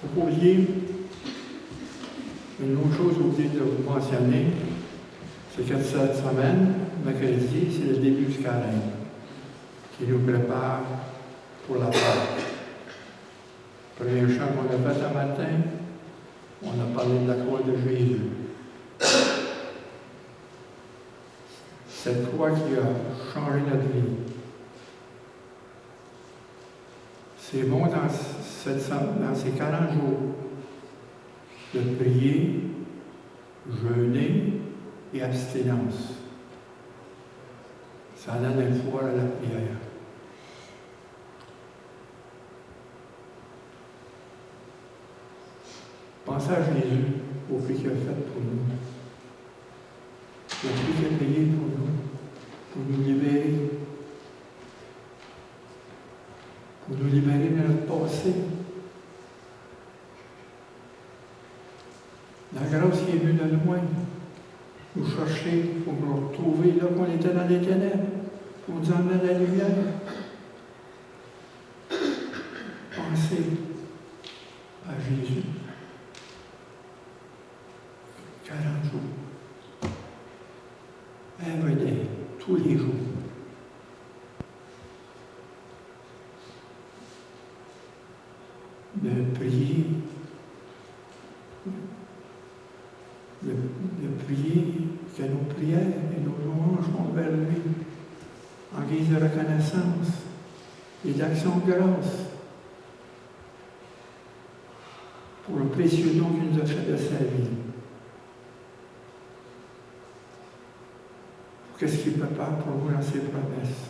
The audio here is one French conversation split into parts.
Vous oubliez, une autre chose oubliée de vous mentionner, c'est que cette semaine, mercredi, c'est le début du carême qui nous prépare pour la Pâque. Le premier chant qu'on a fait un matin, on a parlé de la croix de Jésus. Cette croix qui a changé notre vie. C'est bon dans ces 40 jours de prier, jeûner et abstinence. Ça donne un pouvoir à la prière. Pensez à Jésus, au prix qu'il a fait pour nous. Le prix qu'il a payé pour nous libérer. Pour nous libérer de notre passé. La grâce qui est venue de loin, nous chercher pour nous retrouver là qu'on était dans les ténèbres, pour nous emmener à la lumière. Pensez à Jésus. 40 jours. Every day, tous les jours. De prier, de prier que nos prières et nos louanges vont vers lui en guise de reconnaissance et d'action de grâce pour le précieux don qu'il nous a fait de sa vie. Qu'est-ce qu'il prépare pour vous dans ses promesses?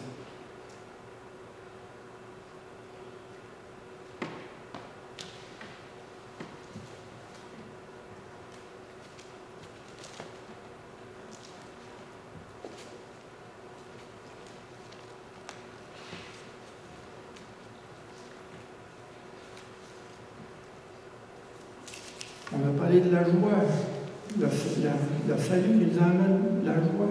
On a parlé de la joie, le salut qui nous amène la joie.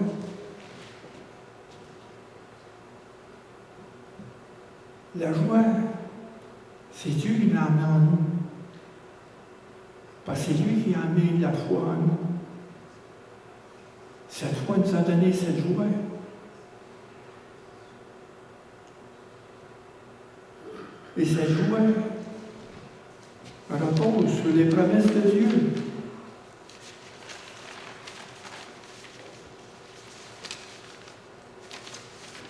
La joie, c'est Dieu qui l'a amené en nous. Parce que c'est lui qui a amené la foi en nous. Cette foi nous a donné cette joie. Et cette joie repose sur les promesses de Dieu.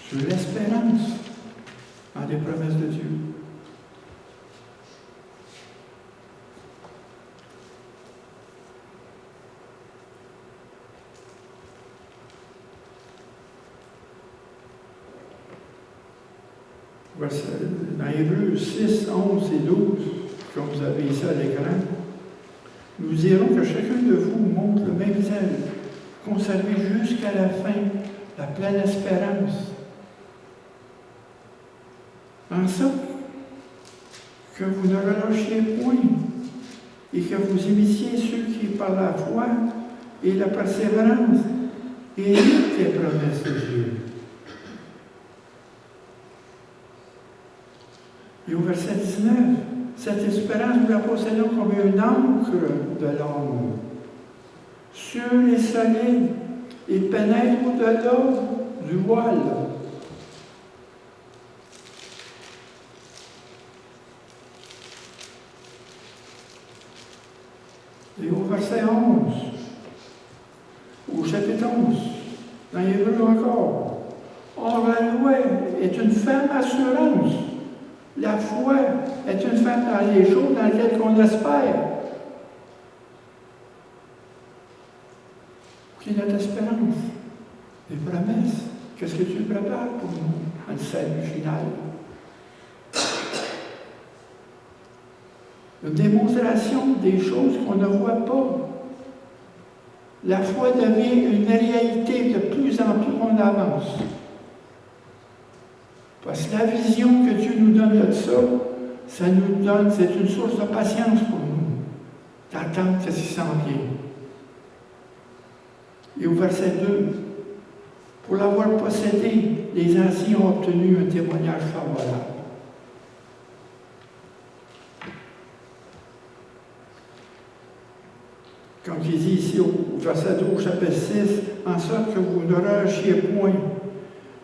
Sur l'espérance en des promesses de Dieu. Dans Hébreux 6, 11 et 12, comme vous avez ici à l'écran, nous dirons que chacun de vous montre le même zèle, conservé jusqu'à la fin la pleine espérance. En sorte que vous ne relâchiez point et que vous imitiez ceux qui, par la foi et la persévérance, héritent les promesses de Dieu. Et au verset 19, cette espérance, nous la possédons comme une encre de l'âme, sûre et solide, et pénètre au-delà du voile. Et au verset 11, au chapitre 11, dans Hébreux encore, or la loi est une ferme assurance. La foi est une ferme dans les jours dans lesquels on espère. Qui est notre espérance? Les promesses. Qu'est-ce que tu prépares pour nous, un salut final? Une démonstration des choses qu'on ne voit pas. La foi devient une réalité de plus en plus on avance. Parce que la vision que Dieu nous donne de ça, ça nous donne, c'est une source de patience pour nous, d'attendre ce qui s'en vient. Et au verset 2, pour l'avoir possédé, les anciens ont obtenu un témoignage favorable. Comme il dit ici au verset 12, chapitre 6, en sorte que vous ne relâchiez point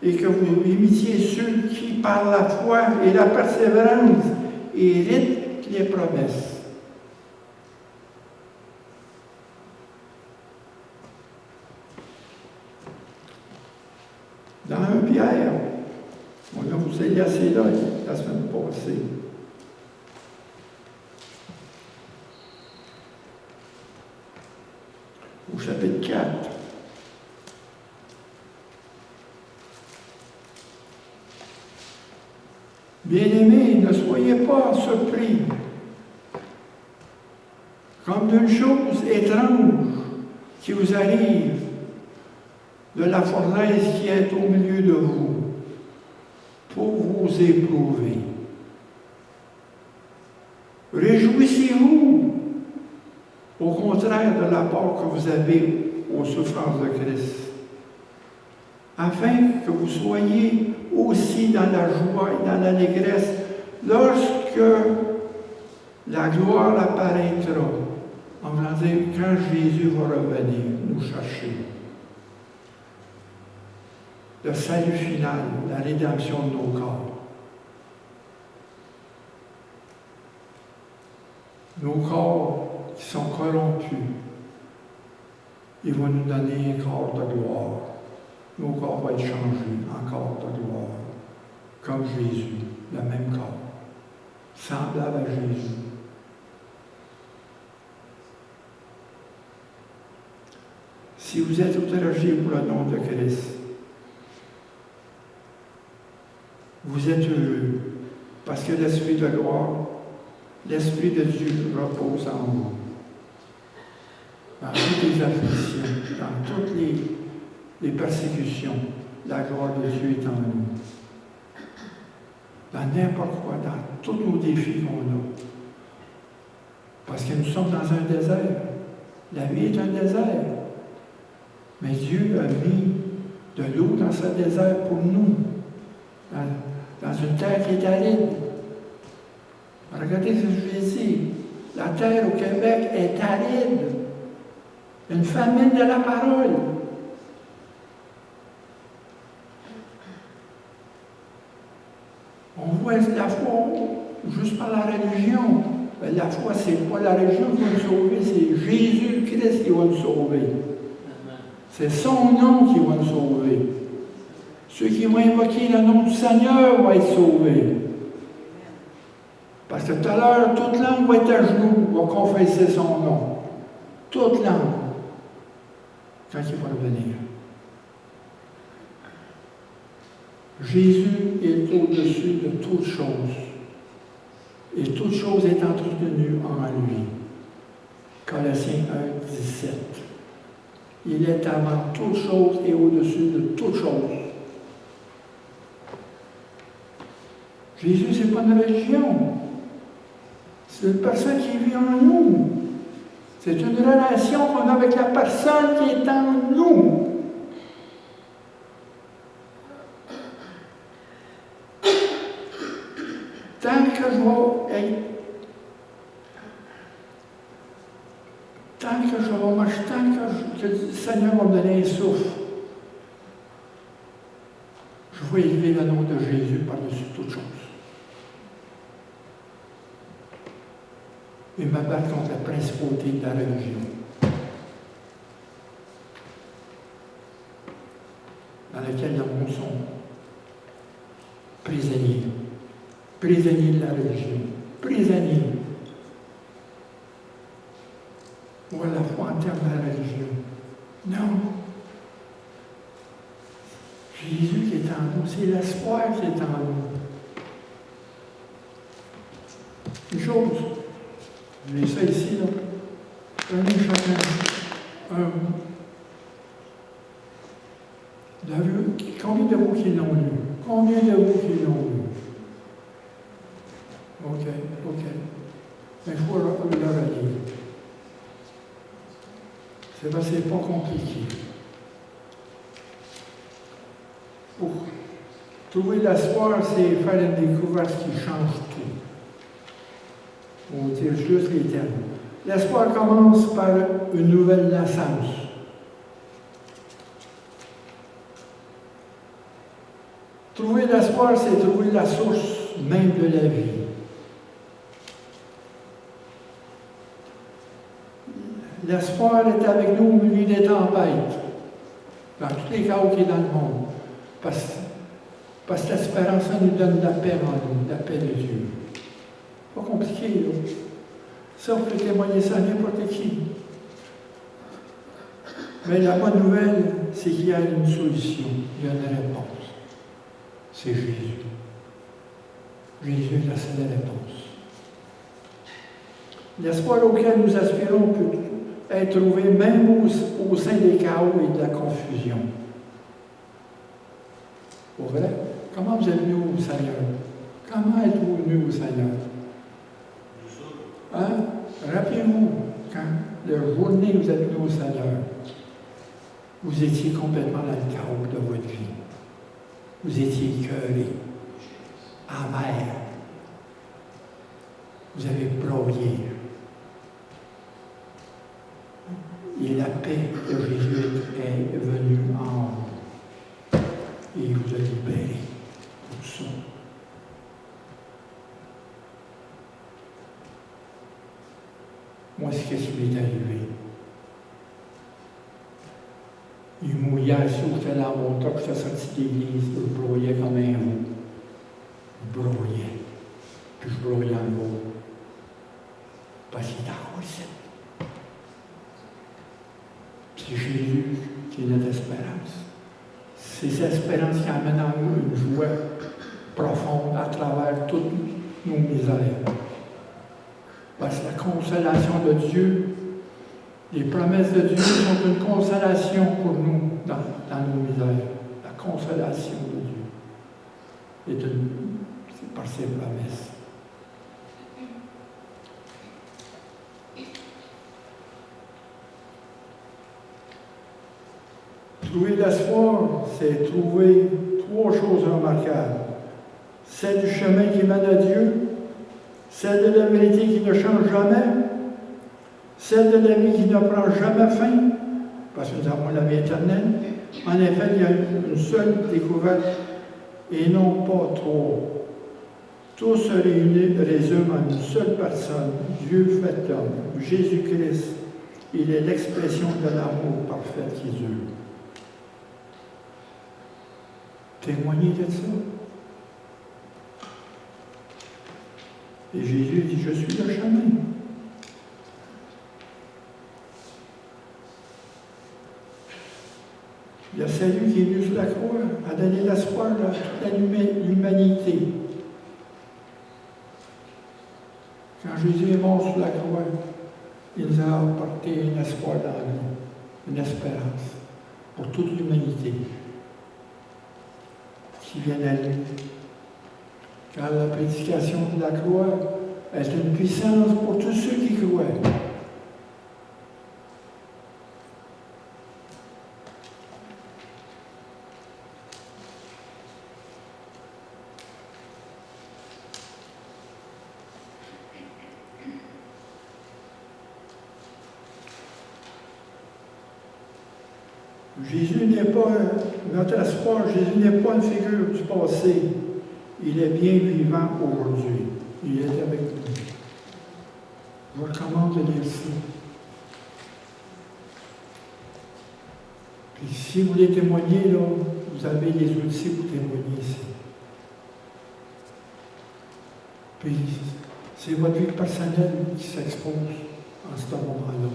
et que vous imitiez ceux qui, par la foi et la persévérance, héritent les promesses. Dans 1 Pierre, on vous a laissé là la semaine passée. Au chapitre 4. Bien-aimés, ne soyez pas surpris comme d'une chose étrange qui vous arrive de la fournaise qui est au milieu de vous pour vous éprouver. Réjouissez-vous, au contraire de la part que vous avez aux souffrances de Christ, afin que vous soyez aussi dans la joie et dans l'allégresse lorsque la gloire apparaîtra. On va dire quand Jésus va revenir nous chercher. Le salut final, la rédemption de nos corps. Nos corps qui sont corrompus, ils vont nous donner un corps de gloire. Nos corps vont être changés en corps de gloire, comme Jésus, le même corps, semblable à Jésus. Si vous êtes outragés pour le nom de Christ, vous êtes heureux, parce que l'Esprit de gloire, l'Esprit de Dieu repose en vous. Dans toutes les afflictions, dans toutes les persécutions, la gloire de Dieu est en nous. Dans n'importe quoi, dans tous nos défis qu'on a. Parce que nous sommes dans un désert. La vie est un désert. Mais Dieu a mis de l'eau dans ce désert pour nous. Dans une terre qui est aride. Regardez ce que je vous ai dit. La terre au Québec est aride. Une famine de la parole. On voit la foi juste par la religion. Mais la foi, c'est pas la religion qui va nous sauver, c'est Jésus-Christ qui va nous sauver. C'est son nom qui va nous sauver. Ceux qui vont invoquer le nom du Seigneur vont être sauvés. Parce que tout à l'heure, toute langue va être à genoux, va confesser son nom. Toute langue. Quand il va revenir. Jésus est au-dessus de toutes choses. Et toute chose est entretenue en lui. Colossiens 1, 17. Il est avant toute chose et au-dessus de toutes choses. Jésus, ce n'est pas une religion. C'est une personne qui vit en nous. C'est une relation qu'on a avec la personne qui est en nous. Tant que je vais marcher, tant que le Seigneur va me donner un souffle, je vais élever le nom de Jésus par-dessus toute chose. Et me battre contre la principauté de la religion. Dans laquelle les gens sont prisonniers. Prisonniers de la religion. Prisonniers. Ou à la fois en termes de la religion. Non. Jésus qui est en nous, c'est l'espoir qui est en nous. Une chose, je mets ça ici, là. Prenez chacun combien de vous qui l'ont lu? Combien de vous qui l'ont lu? OK. Mais il faut le relire. C'est parce que c'est pas compliqué. Pour trouver l'espoir, c'est faire une découverte qui change tout. On tire juste les termes. L'espoir commence par une nouvelle naissance. Trouver l'espoir, c'est trouver la source même de la vie. L'espoir est avec nous au milieu des tempêtes, dans tous les chaos qu'il y a dans le monde. Parce que l'espérance, ça nous donne la paix en nous, la paix de Dieu. Pas compliqué, là. Ça, on peut témoigner ça à n'importe qui. Mais la bonne nouvelle, c'est qu'il y a une solution, il y a une réponse. C'est Jésus. Jésus est la seule réponse. L'espoir auquel nous aspirons peut être trouvé même au sein des chaos et de la confusion. Pour vrai? Comment vous êtes venus au Seigneur? Comment êtes-vous venus au Seigneur? Hein? Rappelez-vous, quand le journée où vous êtes venus au Seigneur, vous étiez complètement dans le chaos de votre vie. Vous étiez écœuré, amer. Vous avez broyé. Et la paix de Jésus est venue en vous. Et il vous a libéré pour ça. Moi, c'est ce qui m'est arrivé. Il mouillait assis au pied de la montagne, je suis sorti d'église, je broyais comme un veau. Je broyais. Puis je broyais en gros. Parce qu'il était en haut ici. C'est Jésus qui est notre espérance. C'est cette espérance qui amène en nous une joie profonde à travers toutes nos misères. Parce que la consolation de Dieu, les promesses de Dieu sont une consolation pour nous dans nos misères. La consolation de Dieu c'est par ses promesses. Trouver l'espoir, c'est trouver trois choses remarquables. Celle du chemin qui mène à Dieu, celle de la vérité qui ne change jamais, celle de la vie qui ne prend jamais fin, parce que nous avons la vie éternelle. En effet, il y a une seule découverte et non pas trois. Tout se résume en une seule personne, Dieu fait homme, Jésus-Christ. Il est l'expression de l'amour parfait qui dure. Témoignez de ça. Et Jésus dit, je suis le chemin. Il y a celui qui est venu sur la croix, a donné l'espoir à toute l'humanité. Quand Jésus est mort sur la croix, il nous a apporté un espoir dans nous, une espérance pour toute l'humanité qui vient à lui. Car la prédication de la croix est une puissance pour tous ceux qui croient. Jésus n'est pas notre espoir, Jésus n'est pas une figure du passé. Il est bien vivant aujourd'hui. Il est avec nous. Je vous recommande de lire ça. Puis si vous voulez témoigner, là, vous avez les outils pour témoigner ici. Puis c'est votre vie personnelle qui s'expose en ce moment-là,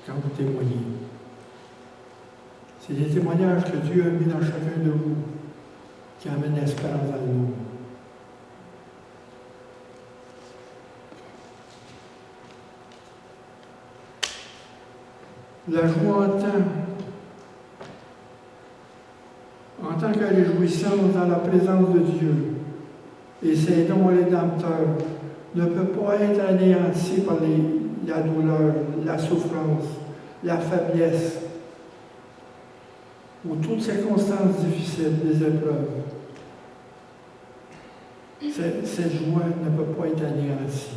quand vous témoignez. C'est des témoignages que Dieu a mis dans chacun de vous qui amènent l'espérance dans le monde. La joie en tant que réjouissance dans la présence de Dieu et ses dons rédempteurs ne peut pas être anéantie par la douleur, la souffrance, la faiblesse ou toutes circonstances difficiles, des épreuves. Cette joie ne peut pas être anéantie.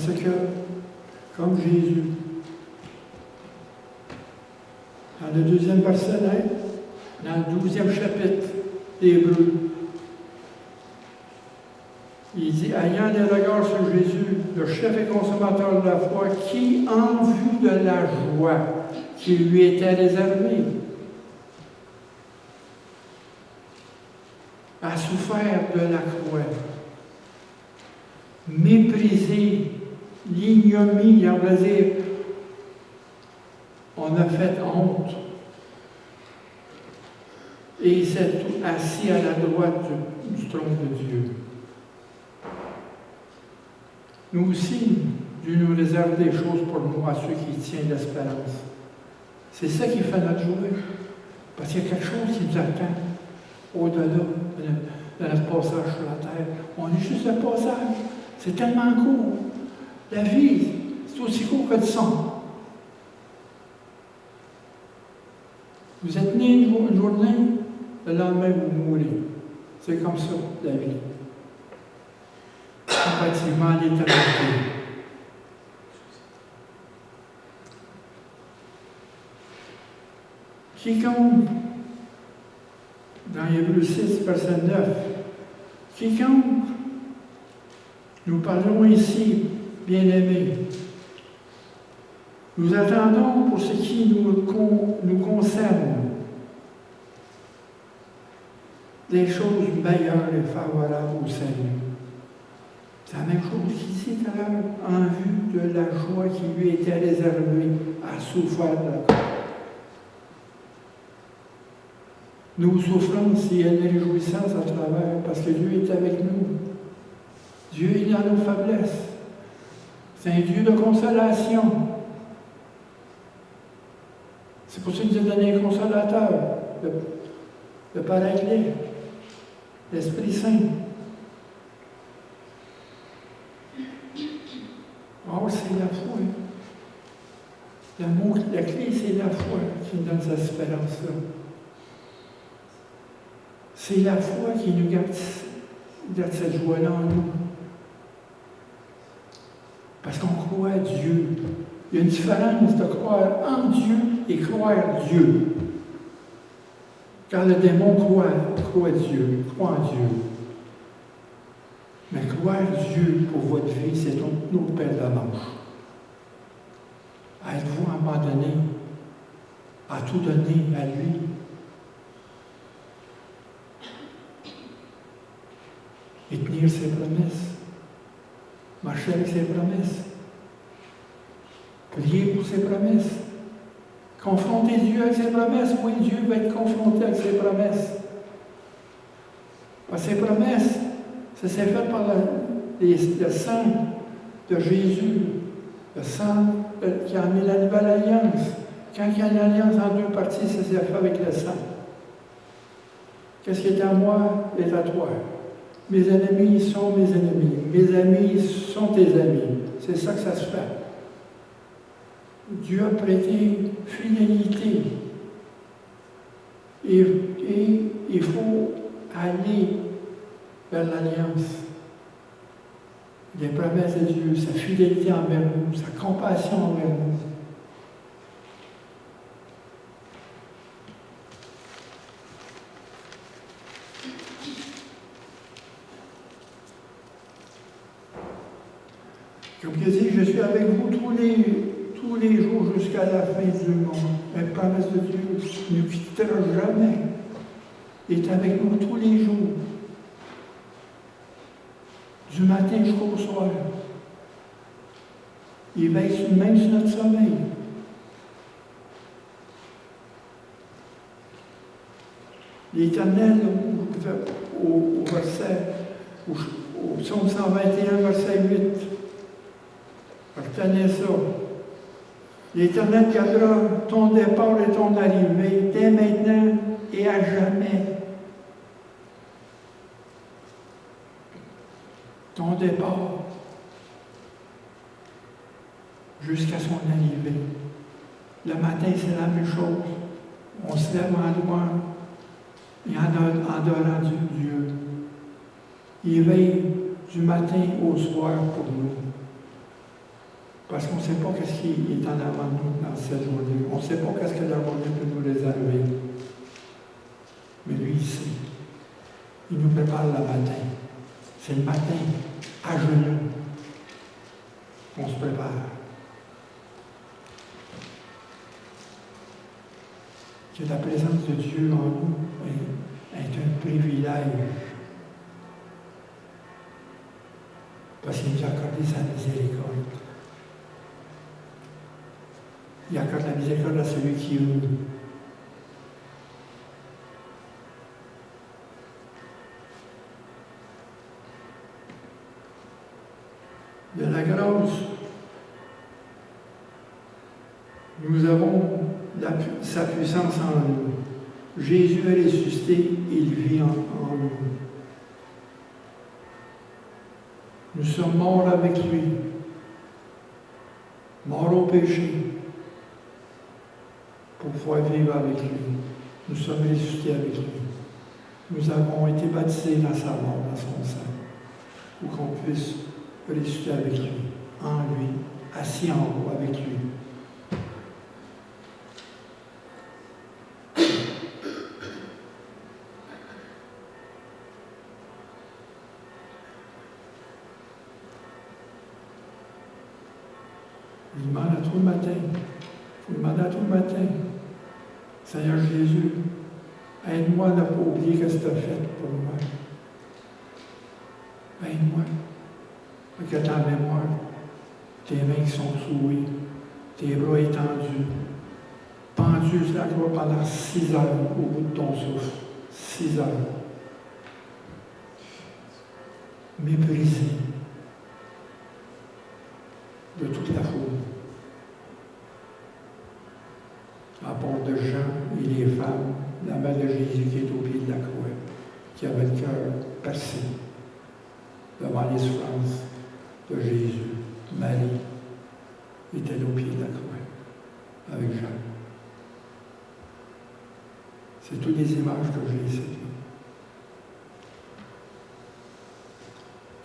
Parce que, comme Jésus, dans le 2e verset, dans le 12e chapitre d'Hébreux, il dit, ayant les regards sur Jésus, le chef et consommateur de la foi, qui, en vue de la joie qui lui était réservée, a souffert de la croix, méprisé, l'ignominie, on va dire, on a fait honte. Et il s'est assis à la droite du trône de Dieu. Nous aussi, Dieu nous réserve des choses pour nous, à ceux qui tiennent l'espérance. C'est ça qui fait notre joie. Parce qu'il y a quelque chose qui nous attend au-delà de notre passage sur la terre. On est juste un passage. C'est tellement court. La vie, c'est aussi court que le sang. Vous êtes né une journée, le lendemain, vous mourrez. C'est comme ça, la vie. Comparativement à l'éternité. Quiconque, dans Hébreux 6, verset 9, quiconque, nous parlons ici, bien-aimés, nous attendons pour ce qui nous concerne des choses meilleures et favorables au Seigneur. C'est la même chose qu'ici tout à l'heure, en vue de la joie qui lui était réservée à souffrir de la croix. Nos souffrances, il y a une réjouissance à travers, parce que Dieu est avec nous. Dieu est dans nos faiblesses. C'est un Dieu de consolation. C'est pour ça qu'il nous a donné un consolateur, le Paraclet, l'Esprit Saint. Oh, c'est la foi. L'amour, la clé, c'est la foi qui nous donne cette espérance-là. C'est la foi qui nous garde cette joie-là en nous. Parce qu'on croit à Dieu. Il y a une différence de croire en Dieu et croire Dieu. Car le démon croit Dieu, croit en Dieu. Mais croire Dieu pour votre vie, c'est notre paire de manche. Êtes-vous à un moment donné à tout donner à lui? Et tenir ses promesses. Marcher avec ses promesses. Prier pour ses promesses. Confronter Dieu avec ses promesses. Oui, Dieu va être confronté avec ses promesses. Parce que ses promesses, ça s'est fait par le sang de Jésus. Le sang qui a amené la nouvelle alliance. Quand il y a une alliance en deux parties, ça s'est fait avec le sang. Qu'est-ce qui est à moi est à toi. Mes ennemis sont mes ennemis. Mes amis sont tes amis. C'est ça que ça se fait. Dieu a prêté fidélité. Et il faut aller vers l'alliance. Les promesses de Dieu, sa fidélité envers nous, sa compassion envers nous. Comme il dit, je suis avec vous tous les jours jusqu'à la fin du monde. La promesse de Dieu ne nous quittera jamais. Il est avec nous tous les jours. Du matin jusqu'au soir. Il veille même sur notre sommeil. L'Éternel, au psaume 121, verset 8, retenez ça. L'Éternel gardera ton départ et ton arrivée, dès maintenant et à jamais. Ton départ jusqu'à son arrivée. Le matin, c'est la même chose. On se lève en louant et en adorant Dieu. Il veille du matin au soir pour nous. Parce qu'on ne sait pas ce qui est en avant de nous dans cette journée. On ne sait pas ce que la journée peut nous réserver. Mais lui, il sait. Il nous prépare le matin. C'est le matin, à genoux, qu'on se prépare. Que la présence de Dieu en nous est un privilège. Parce qu'il nous a accordé sa miséricorde. Il accorde la miséricorde à celui qui ouvre. De la grâce, nous avons sa puissance en nous. Jésus est ressuscité, il vit en nous. Nous sommes morts avec lui, morts au péché, pour pouvoir vivre avec lui. Nous sommes ressuscités avec lui. Nous avons été baptisés dans sa mort, dans son sang, pour qu'on puisse ressusciter avec lui, en lui, assis en haut avec lui. Il demande à tout le matin. Il faut demander à tout le matin. Seigneur Jésus, aide-moi à ne pas oublier ce que tu as fait pour moi. Aide-moi. Que ta mémoire, tes mains qui sont souillées, tes bras étendus, pendus sur la croix pendant 6 heures au bout de ton souffle. 6 heures. Méprisé de toute la foule. À part de Jean et les femmes, la mère de Jésus qui est au pied de la croix, qui avait le cœur percé devant les souffrances de Jésus. Marie était au pied de la croix avec Jean. C'est toutes les images que j'ai ici.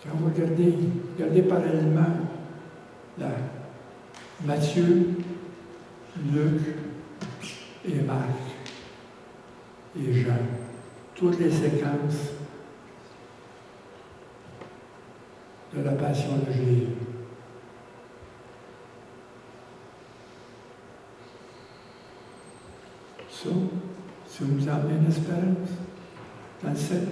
Quand vous regardez parallèlement là, Matthieu, Luc et Marc et Jean, toutes les séquences de la passion de Jésus. Ça, si vous avez une espérance dans le ciel,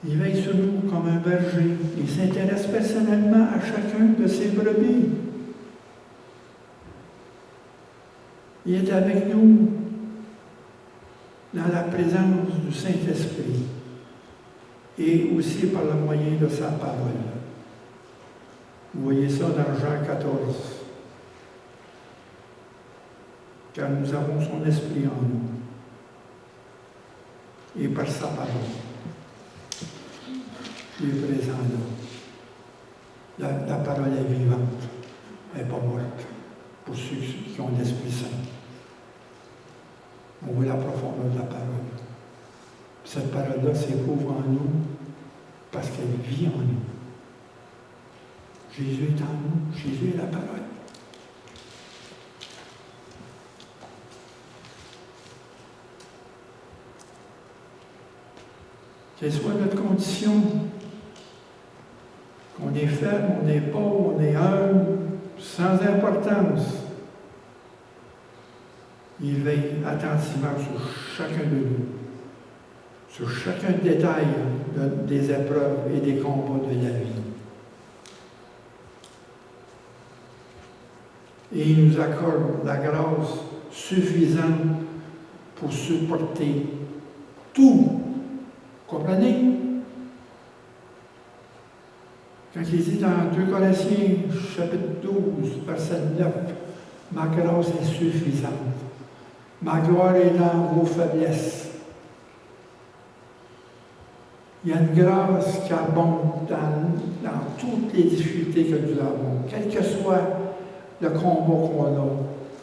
il veille sur nous comme un berger. Il s'intéresse personnellement à chacun de ses brebis. Il est avec nous dans la présence du Saint-Esprit et aussi par le moyen de sa parole. Vous voyez ça dans Jean 14. Car nous avons son esprit en nous et par sa parole. Il est présent là. La parole est vivante, elle n'est pas morte pour ceux qui ont l'Esprit Saint. On voit la profondeur de la parole. Cette parole-là s'éprouve en nous parce qu'elle vit en nous. Jésus est en nous, Jésus est la parole. Quelle soit notre condition, qu'on est faible, on est pauvre, on est humble, sans importance, il veille attentivement sur chacun de nous, sur chacun détail des épreuves et des combats de la vie. Et il nous accorde la grâce suffisante pour supporter tout. Comprenez? Quand il dit dans 2 Corinthiens, chapitre 12, verset 9, « Ma grâce est suffisante. Ma gloire est dans vos faiblesses. » Il y a une grâce qui abonde dans toutes les difficultés que nous avons. Quel que soit le combat qu'on a,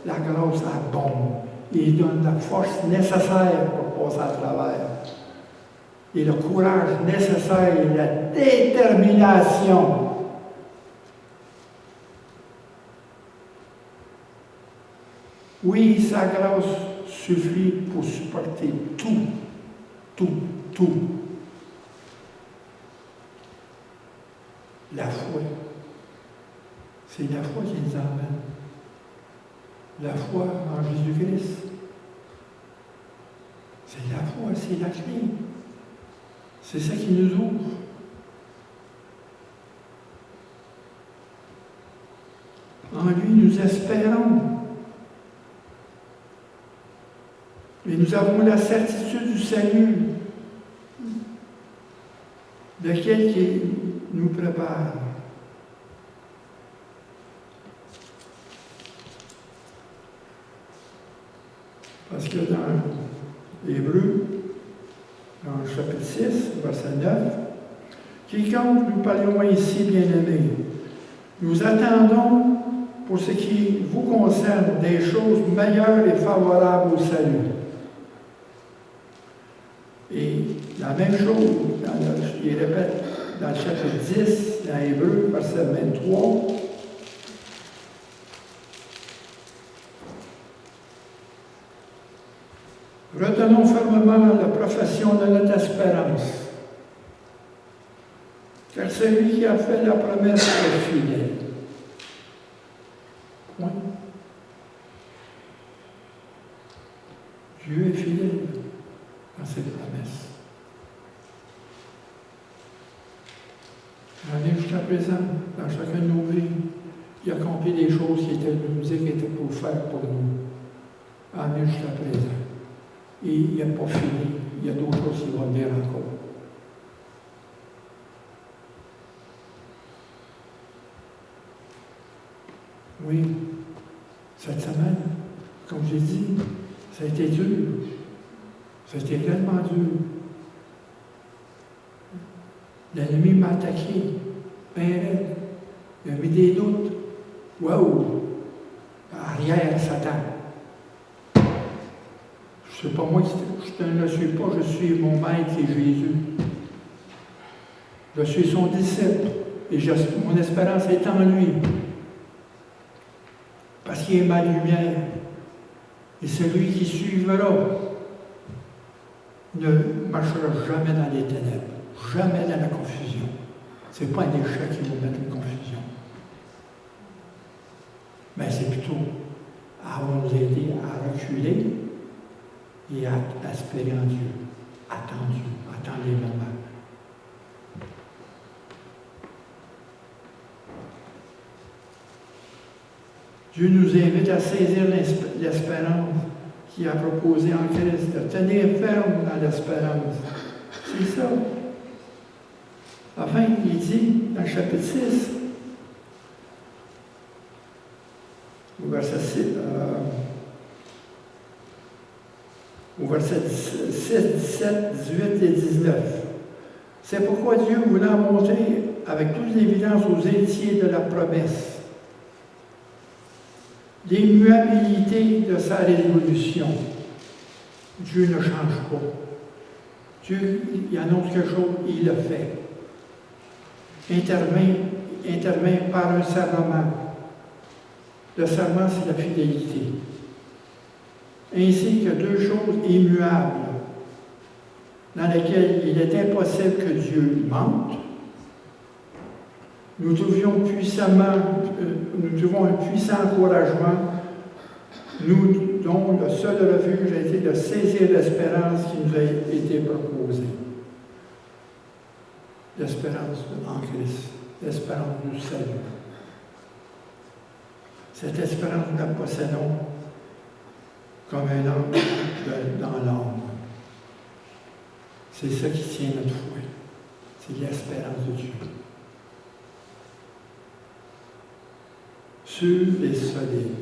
la grâce abonde. Il donne la force nécessaire pour passer à travers. et le courage nécessaire et la détermination. Oui, sa grâce suffit pour supporter tout. La foi. C'est la foi qui nous emmène. La foi en Jésus-Christ. C'est la foi, c'est la clé. C'est ça qui nous ouvre. En lui, nous espérons. Et nous avons la certitude du salut, lequel qui nous prépare. Parce que dans Hébreux, dans le chapitre 6, verset 9, quiconque nous parlions ici, bien-aimés, nous attendons pour ce qui vous concerne des choses meilleures et favorables au salut. Et la même chose, il répète dans le chapitre 10, dans Hébreux, verset 23, retenons fermement la profession de notre espérance, car celui qui a fait la promesse est fidèle. Point. Dieu est fidèle dans ses promesses. Il en est jusqu'à présent, dans chacun de nos vies, il accomplit des choses qui étaient pour faire pour nous. Il en est jusqu'à présent. Et il n'est pas fini. Il y a d'autres choses qui vont venir encore. Oui, cette semaine, comme j'ai dit, ça a été dur. Ça a été réellement dur. L'ennemi m'a attaqué. Ben raide. Il a mis des doutes. Waouh! Arrière, Satan. Je ne sais pas moi, je ne le suis pas, je suis mon maître qui est Jésus. Je suis son disciple et mon espérance est en lui. Parce qu'il est ma lumière. Et celui qui suivra ne marchera jamais dans les ténèbres, jamais dans la confusion. Ce n'est pas un échec qui va mettre une confusion. Mais c'est plutôt à nous aider à reculer et à espérer en Dieu. Attendre les moments. Dieu nous invite à saisir l'espérance qu'il a proposée en Christ, de tenir ferme dans l'espérance. C'est ça. Enfin, il dit dans le chapitre 6, au verset 6, 17, 18 et 19. C'est pourquoi Dieu voulant montrer avec toute évidence aux héritiers de la promesse l'immuabilité de sa résolution. Dieu ne change pas. Dieu, il annonce quelque chose, il le fait. Intervient par un serment. Le serment, c'est la fidélité. Ainsi que deux choses immuables, dans lesquelles il est impossible que Dieu mente. Nous trouvons un puissant encouragement, nous dont le seul refuge a été de saisir l'espérance qui nous a été proposée. L'espérance en Christ, l'espérance du salut. Cette espérance, nous la possédons comme un ange dans l'âme. C'est ça qui tient notre foi. C'est l'espérance de Dieu. Sûr et solide.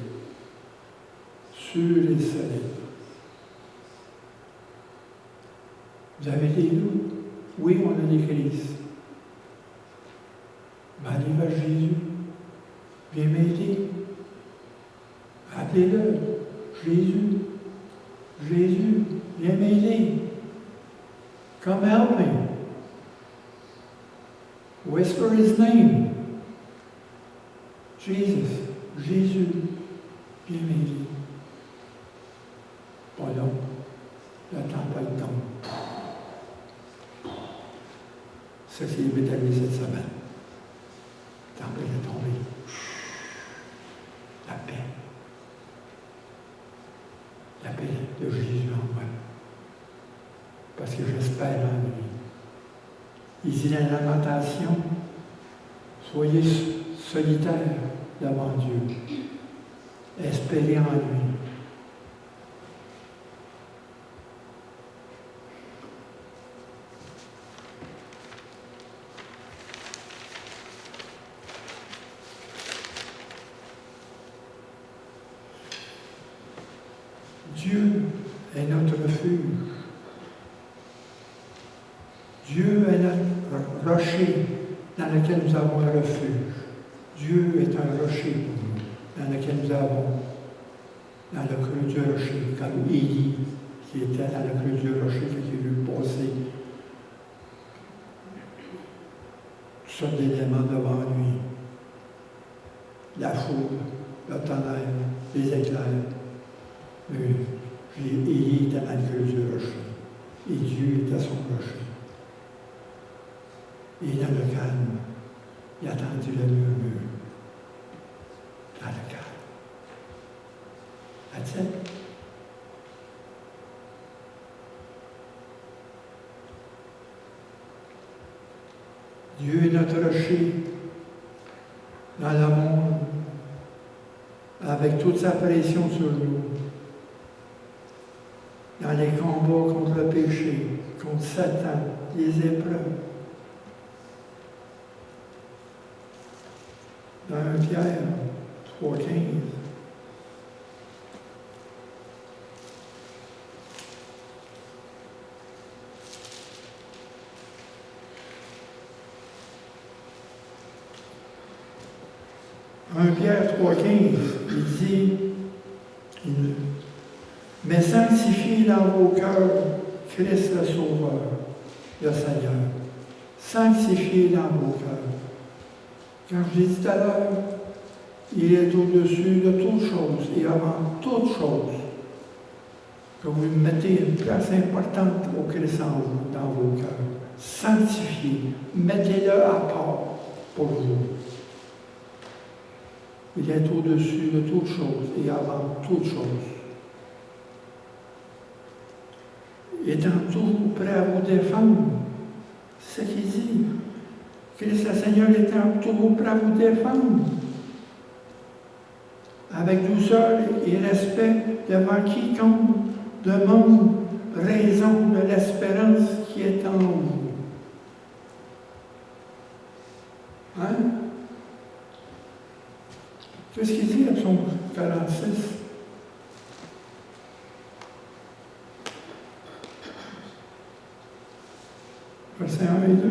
Sûr et solide. Vous avez des doutes? Oui, on a des crises. Mais allez vers Jésus. Viens m'aider. Appelez-le. Jésus, viens m'aider. Come help me. Whisper his name. Jesus, Jésus, bien-aimé. Pas long, la tempête tombe. C'est ce qui m'est arrivé cette semaine. La tempête est tombée. La paix. La paix de Jésus en moi. Parce que j'espère en lui. Il dit dans la lamentation, soyez solitaires devant Dieu. Espérez en lui. Dieu est notre refuge. Dieu est notre rocher dans lequel nous avons un refuge. Dieu est un rocher pour nous, dans lequel nous avons, dans le creux du rocher, comme Élie, qui était dans le creux du rocher, qui a vu passer toutes sortes d'éléments devant lui. La foudre, le tonnerre, les éclairs. Élie était dans le creux du rocher. Et Dieu était son rocher. Et dans le calme, il a entendu le murmure. Dans le calme. That's it. Dieu est notre rocher dans le monde, avec toute sa pression sur nous, dans les combats contre le péché, contre Satan, les épreuves. Dans 1 Pierre 3,15. Pierre 3,15, il dit, mais sanctifiez dans vos cœurs Christ le Sauveur, le Seigneur. Sanctifiez dans vos cœurs. Quand je l'ai dit tout à l'heure, il est au-dessus de toutes choses et avant toutes choses. Que vous mettez une place importante au Christ en vous, dans vos cœurs. Sanctifiez, mettez-le à part pour vous. Il est au-dessus de toutes choses et avant toutes choses. Étant toujours prêt à vous défendre, c'est ce qu'il dit. Christ le Seigneur étant toujours prêt à vous défendre. Avec douceur et respect devant quiconque demande raison de l'espérance qui est en vous. Hein? Qu'est-ce qu'il dit, le psaume 46? Versets 1 et 2.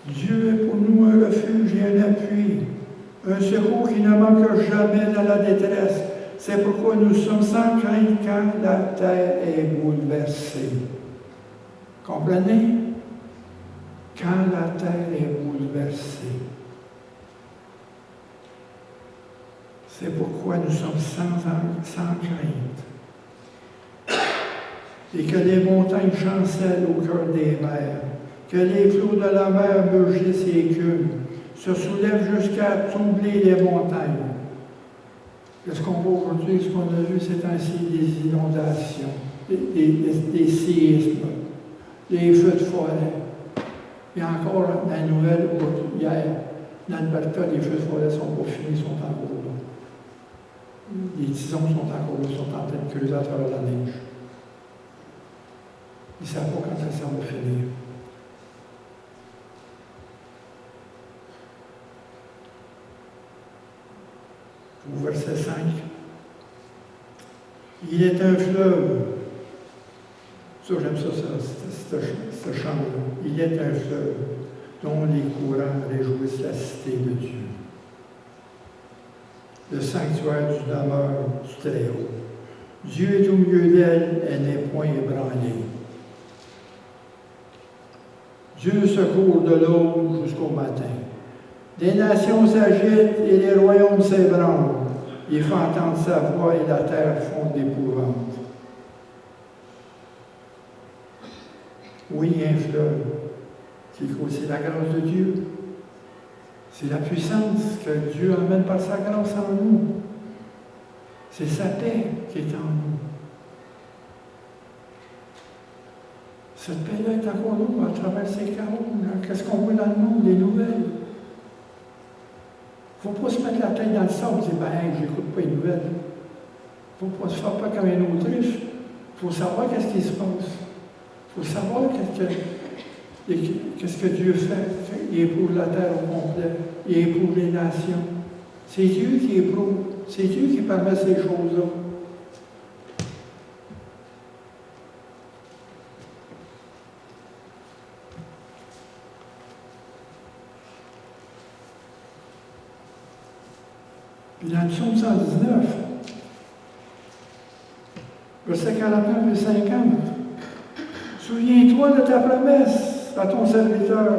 Dieu est pour nous un refuge et un appui, un secours qui ne manque jamais dans la détresse. C'est pourquoi nous sommes sans crainte quand la terre est bouleversée. Comprenez? Quand la terre est bouleversée. C'est pourquoi nous sommes sans crainte. Et que les montagnes chancellent au cœur des mers, que les flots de la mer mugissent et écument, se soulèvent jusqu'à troubler les montagnes. Qu'est-ce qu'on voit aujourd'hui? Ce qu'on a vu, c'est ainsi des inondations, des séismes, des feux de forêt. Et encore, dans la nouvelle, hier, dans l'Alberta, les feux de forêt sont pas finis, sont encore là. Les tisons sont encore là, sont en train de creuser à travers la neige. Ils ne savent pas quand ça va finir. Au verset 5. Il est un fleuve. Ça, j'aime ça, ce chant-là. Il est un fleuve dont les courants réjouissent la cité de Dieu. le sanctuaire du demeure du Très-Haut. Dieu est au milieu d'elle, elle n'est point ébranlée. Dieu secourt de l'aube jusqu'au matin. Les nations s'agitent et les royaumes s'ébranlent. Il fait entendre sa voix et la terre fond d'épouvante. Oui, il y a un fleuve qui coule. C'est la grâce de Dieu. C'est la puissance que Dieu emmène par sa grâce en nous. C'est sa paix qui est en nous. Cette paix-là est encore nous à travers ces carreaux. Qu'est-ce qu'on voit dans le monde? Les nouvelles. Il ne faut pas se mettre la tête dans le sable et dire, ben, je n'écoute pas les nouvelles. Il ne faut pas se faire pas comme un autruche. Il faut savoir qu'est-ce qui se passe. Il faut savoir qu'est-ce que Dieu fait. Il éprouve la terre au complet. Il éprouve les nations. C'est Dieu qui éprouve. C'est Dieu qui permet ces choses-là. Puis dans le psaume 119, verset 49 et 50, souviens-toi de ta promesse à ton serviteur,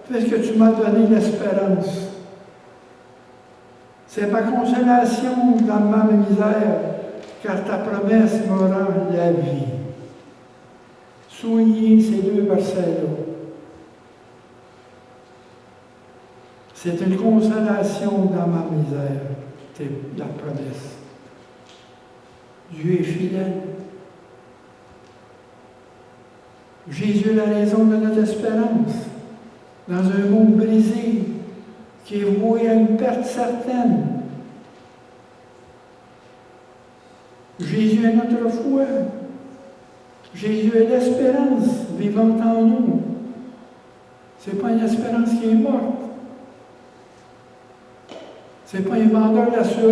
puisque tu m'as donné l'espérance. C'est ma consolation dans ma misère, car ta promesse me rend la vie. Soulignez ces deux versets-là. C'est une consolation dans ma misère, c'est la promesse. Dieu est fidèle. Jésus est la raison de notre espérance. Dans un monde brisé, qui est voué à une perte certaine. Jésus est notre foi. Jésus est l'espérance vivante en nous. Ce n'est pas une espérance qui est morte. Ce n'est pas un vendeur d'assurance.